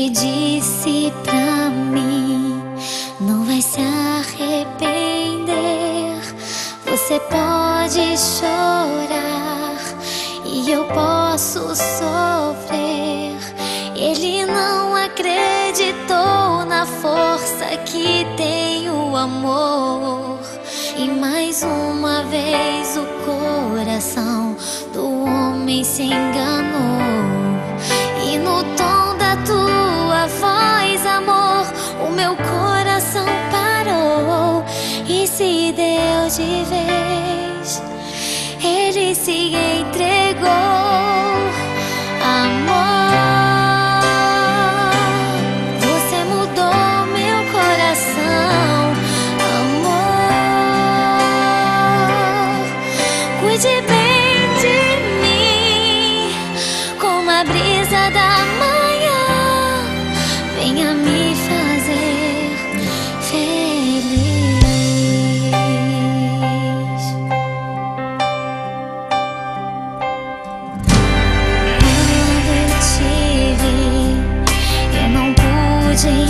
sempre disse pra mim: não vai se arrepender. Você pode chorar e eu posso sofrer. Ele não acreditou na força que tem o amor. E mais uma vez o coração do homem se enganou. E no tom da tua voz, amor, o meu coração parou e se deu de vez. Ele se entregou, amor. Você mudou meu coração, amor. Cuide bem de mim, como a brisa da manhã. Venha me fazer feliz. Quando te vi, eu não pude